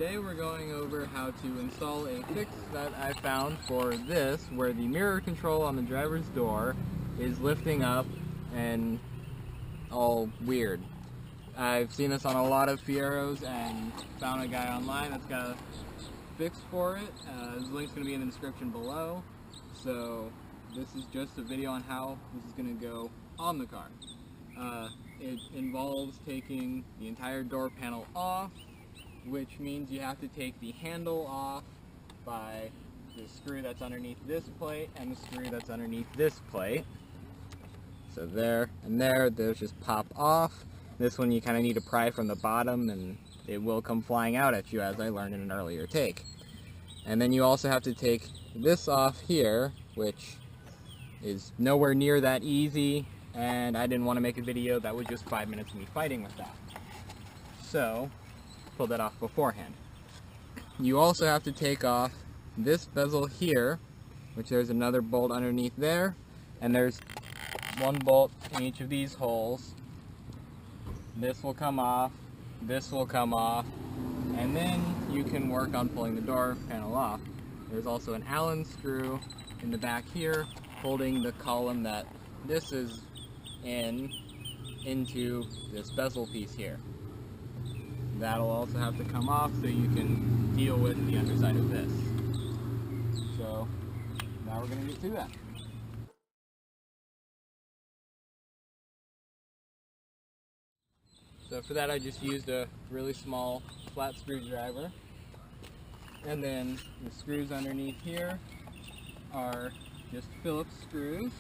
Today we're going over how to install a fix that I found for this, where the mirror control on the driver's door is lifting up and all weird. I've seen this on a lot of Fieros and found a guy online that's got a fix for it. His link's going to be in the description below. So this is just a video on how this is going to go on the car. It involves taking the entire door panel off, which means you have to take the handle off by the screw that's underneath this plate and the screw that's underneath this plate. So there and there, those just pop off. This one you kind of need to pry from the bottom and it will come flying out at you, as I learned in an earlier take. And then you also have to take this off here, which is nowhere near that easy, and I didn't want to make a video that was just 5 minutes of me fighting with that. So pull that off beforehand. You also have to take off this bezel here, which there's another bolt underneath there, and there's one bolt in each of these holes. This will come off, this will come off, and then you can work on pulling the door panel off. There's also an Allen screw in the back here holding the column that this is into this bezel piece here. That'll also have to come off so you can deal with the underside of this. So now we're going to get to that. So for that I just used a really small flat screwdriver, and then the screws underneath here are just Phillips screws.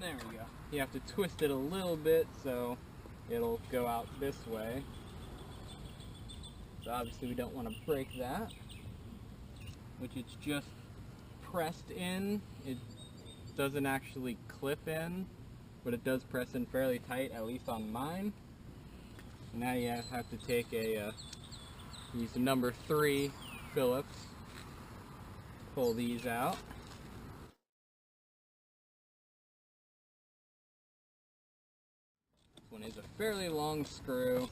There we go. You have to twist it a little bit so it'll go out this way. So obviously we don't want to break that, which it's just pressed in. It doesn't actually clip in, but it does press in fairly tight, at least on mine. So now you have to take use the number 3 Phillips, pull these out. This one is a fairly long screw,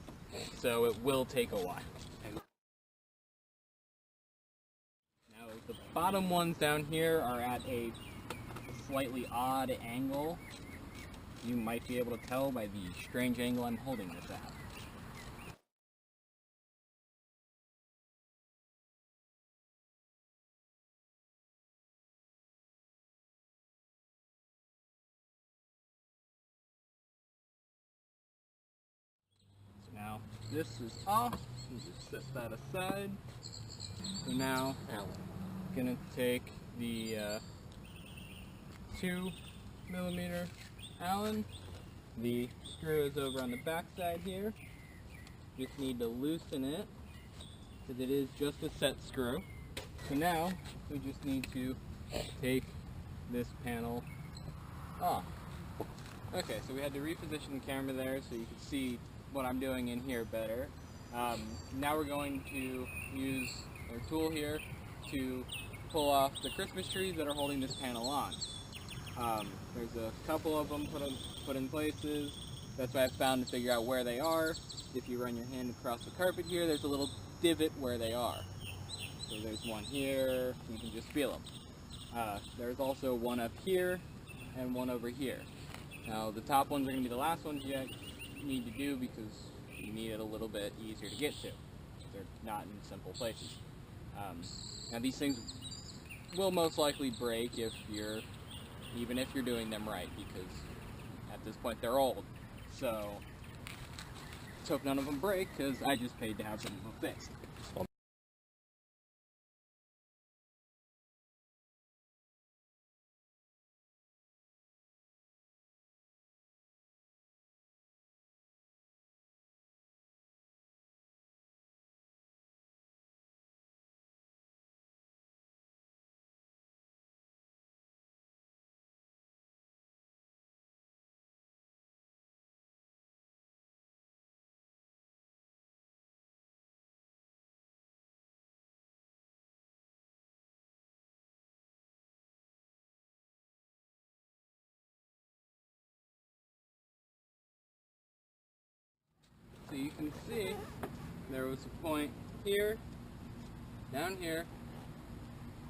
so it will take a while. Now the bottom ones down here are at a slightly odd angle. You might be able to tell by the strange angle I'm holding this at. Now, this is off, you just set that aside. So now, I'm going to take the 2mm Allen. The screw is over on the back side here. Just need to loosen it, because it is just a set screw. So now, we just need to take this panel off. Okay, so we had to reposition the camera there so you could see what I'm doing in here better. Now we're going to use our tool here to pull off the Christmas trees that are holding this panel on. There's a couple of them put in places. That's what I've found to figure out where they are. If you run your hand across the carpet here, there's a little divot where they are. So there's one here, you can just feel them. There's also one up here and one over here. Now the top ones are going to be the last ones you need to do because you need it a little bit easier to get to. They're not in simple places. Now these things will most likely break even if you're doing them right, because at this point they're old. So let's hope none of them break, because I just paid to have some of them fixed. can see, there was a point here, down here,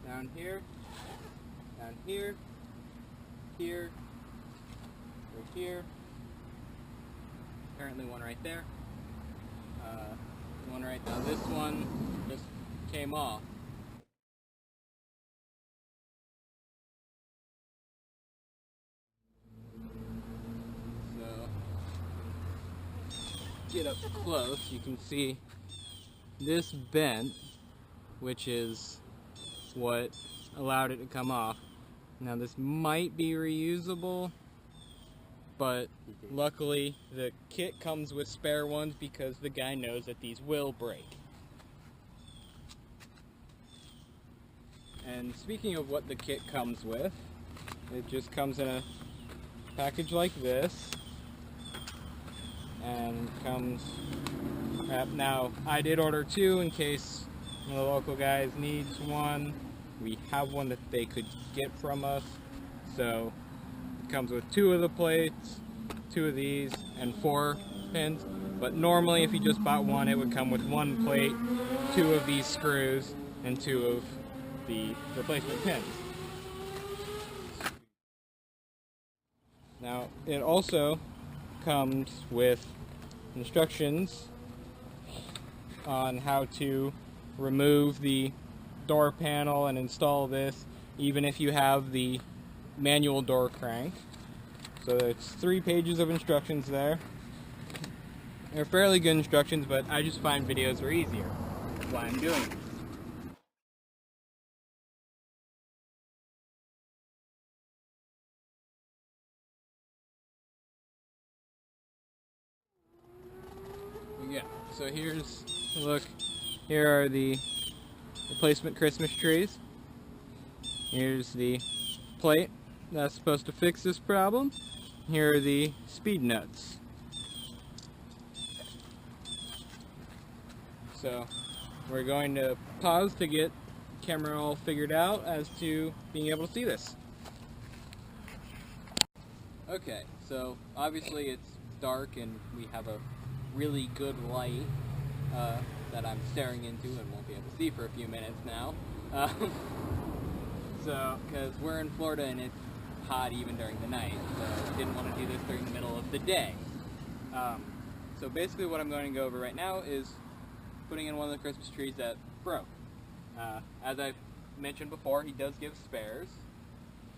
down here, down here, here, right here, apparently one right there, one right now. This one just came off. So, get up close, you can see this bent, which is what allowed it to come off. Now this might be reusable, but luckily the kit comes with spare ones because the guy knows that these will break. And speaking of what the kit comes with, it just comes in a package like this, and comes, now I did order two in case one of the local guys needs one. We have one that they could get from us, so it comes with two of the plates, two of these, and 4 pins. But normally if you just bought one, it would come with 1 plate, 2 of these screws, and 2 of the replacement pins. Now it also comes with instructions on how to remove the door panel and install this, even if you have the manual door crank. So it's 3 pages of instructions there. They're fairly good instructions, but I just find videos are easier. That's why I'm doing it. Yeah, so here's, look, here are the replacement Christmas trees. Here's the plate that's supposed to fix this problem. Here are the speed nuts. So we're going to pause to get the camera all figured out as to being able to see this. Okay, so obviously it's dark and we have a really good light that I'm staring into and won't be able to see for a few minutes now. So, because we're in Florida and it's hot even during the night, so I didn't want to do this during the middle of the day. So basically what I'm going to go over right now is putting in one of the Christmas trees that broke. As I mentioned before, he does give spares,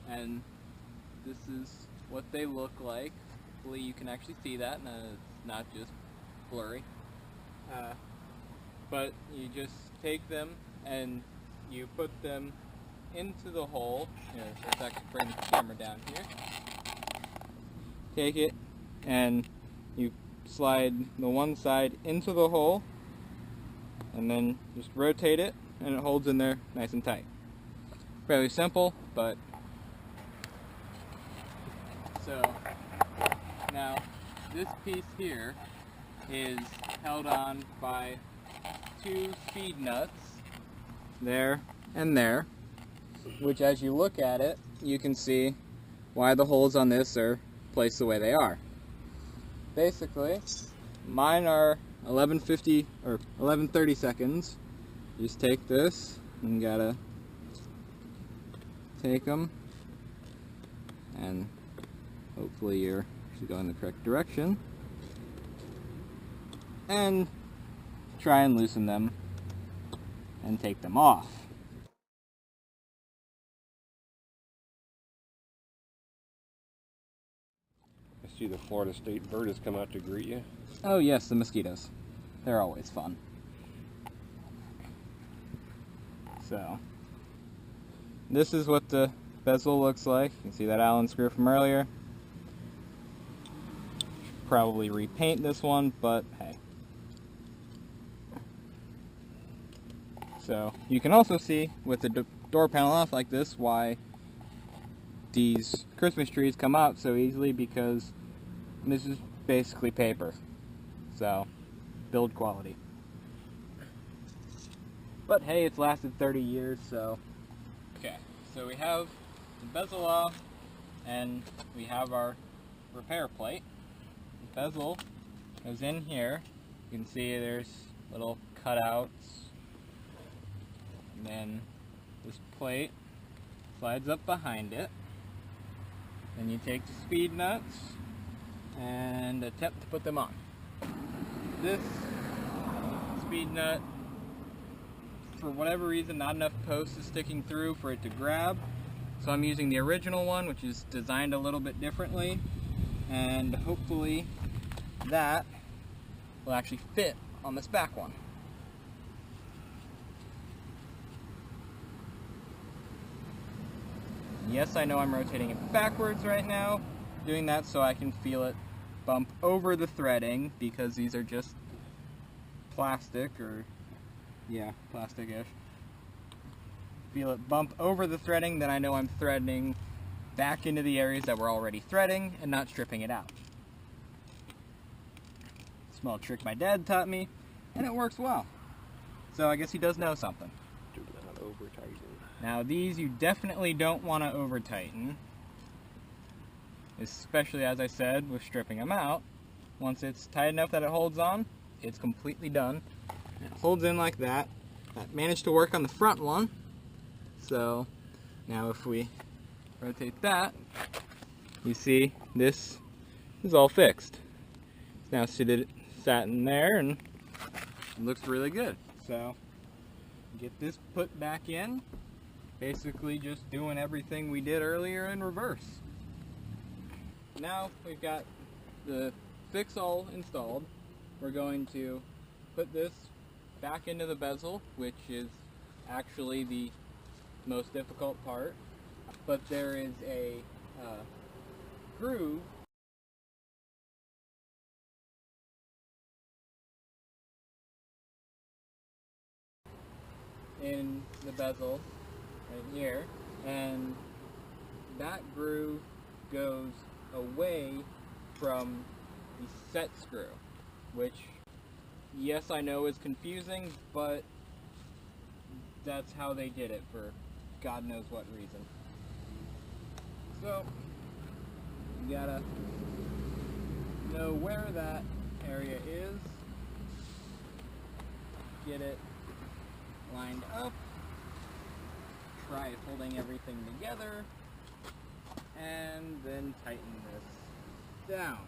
and this is what they look like. Hopefully you can actually see that and it's not just blurry. But you just take them and you put them into the hole. Here, let's actually bring the camera down here. Take it and you slide the one side into the hole and then just rotate it and it holds in there nice and tight. Fairly simple, but so now this piece here is held on by 2 speed nuts there and there, which as you look at it you can see why the holes on this are placed the way they are. Basically mine are 1150 or 1130 seconds. You just take this and you gotta take them and hopefully you're going the correct direction and try and loosen them and take them off. I see the Florida State bird has come out to greet you. Oh yes, the mosquitoes. They're always fun. So, this is what the bezel looks like. You can see that Allen screw from earlier. Probably repaint this one, but hey. So, you can also see with the door panel off like this why these Christmas trees come out so easily, because this is basically paper. So, build quality. But hey, it's lasted 30 years, so. Okay, so we have the bezel off, and we have our repair plate. The bezel goes in here, You can see there's little cutouts, and then this plate slides up behind it. Then you take the speed nuts and attempt to put them on. This speed nut, for whatever reason, not enough post is sticking through for it to grab. So I'm using the original one, which is designed a little bit differently, and hopefully that will actually fit on this back one. Yes, I know I'm rotating it backwards right now, doing that so I can feel it bump over the threading, because these are just plastic, or yeah, plastic-ish. Feel it bump over the threading, then I know I'm threading back into the areas that we're already threading and not stripping it out. Small trick my dad taught me, and it works well. So I guess he does know something. Do not over tighten. Now these you definitely don't want to over tighten, especially, as I said, with stripping them out. Once it's tight enough that it holds on, it's completely done. It holds in like that. That managed to work on the front one. So now if we rotate that, you see this is all fixed. It's now sat in there and it looks really good. So get this put back in, basically just doing everything we did earlier in reverse. Now we've got the fix all installed. We're going to put this back into the bezel, which is actually the most difficult part, but there is a groove in the bezel right here, and that groove goes away from the set screw, which, yes, I know is confusing, but that's how they did it for God knows what reason. So you gotta know where that area is, get it lined up, try holding everything together, and then tighten this down.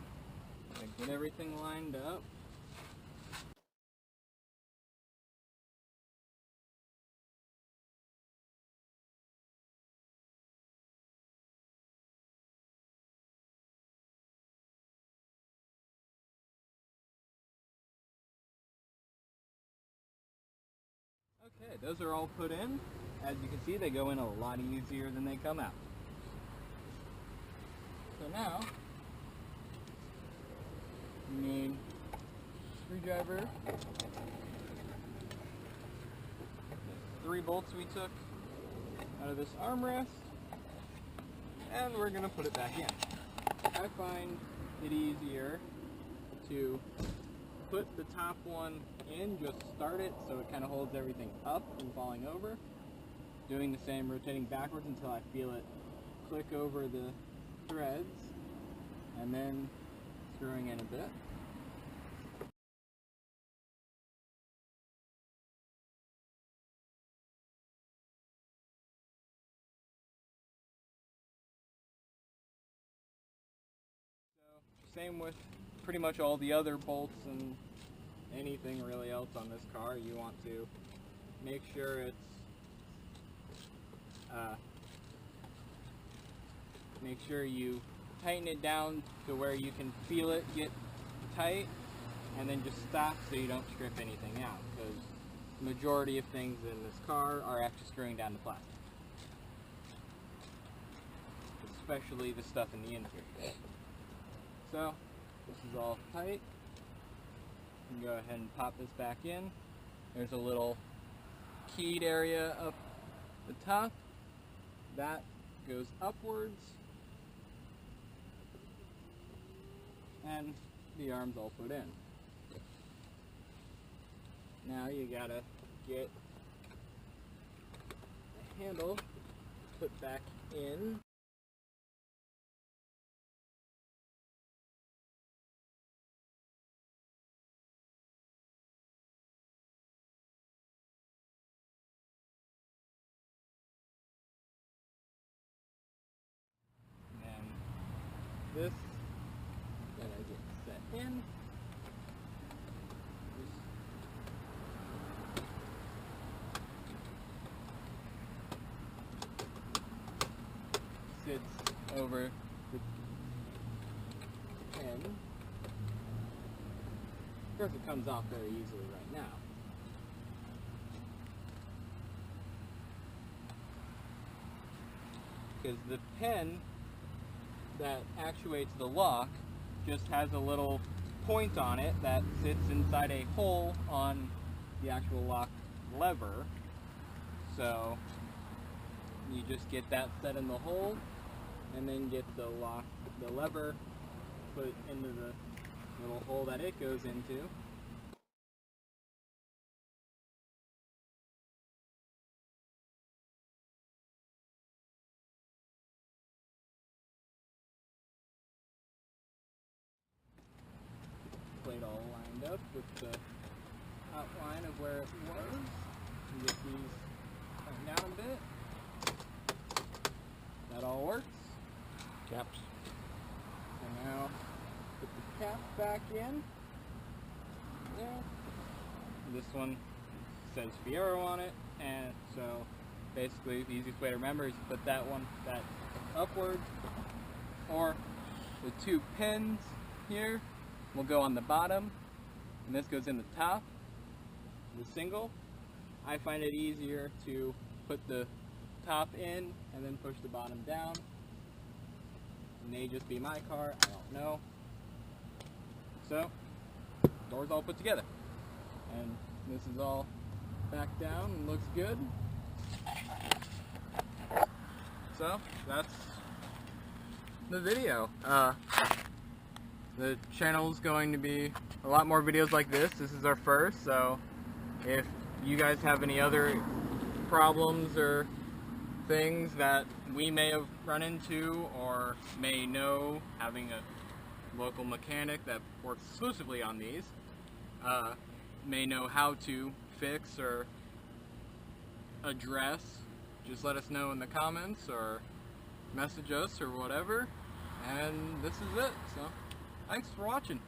So get everything lined up. Okay, those are all put in. As you can see, they go in a lot easier than they come out. So now, you need a screwdriver, 3 bolts we took out of this armrest, and we're going to put it back in. I find it easier to put the top one in, just start it so it kind of holds everything up from falling over. Doing the same, rotating backwards until I feel it click over the threads, and then screwing in a bit. So, same with pretty much all the other bolts and anything really else on this car. You want to make sure it's make sure you tighten it down to where you can feel it get tight, and then just stop so you don't strip anything out, because the majority of things in this car are actually screwing down the plastic, especially the stuff in the interior. So this is all tight. You can go ahead and pop this back in. There's a little keyed area up the top that goes upwards, and the arm's all put in. Now you gotta get the handle put back in. this that I get set in. Sits over the pen. Of course, it comes off very easily right now. Because the pen that actuates the lock just has a little point on it that sits inside a hole on the actual lock lever. So you just get that set in the hole and then get the lever put into the little hole that it goes into. Plate all lined up with the outline of where it was. You get these coming down a bit. That all works. Caps. And now put the cap back in. There. This one says Fiero on it, and so basically the easiest way to remember is to put that upward, or the two pins here will go on the bottom, and this goes in the top, the single. I find it easier to put the top in and then push the bottom down. It may just be my car, I don't know. So, doors all put together. And this is all back down and looks good. So, that's the video. The channel is going to be a lot more videos like this. This is our first, so if you guys have any other problems or things that we may have run into or may know, having a local mechanic that works exclusively on these, may know how to fix or address, just let us know in the comments or message us or whatever. And this is it. So thanks for watching.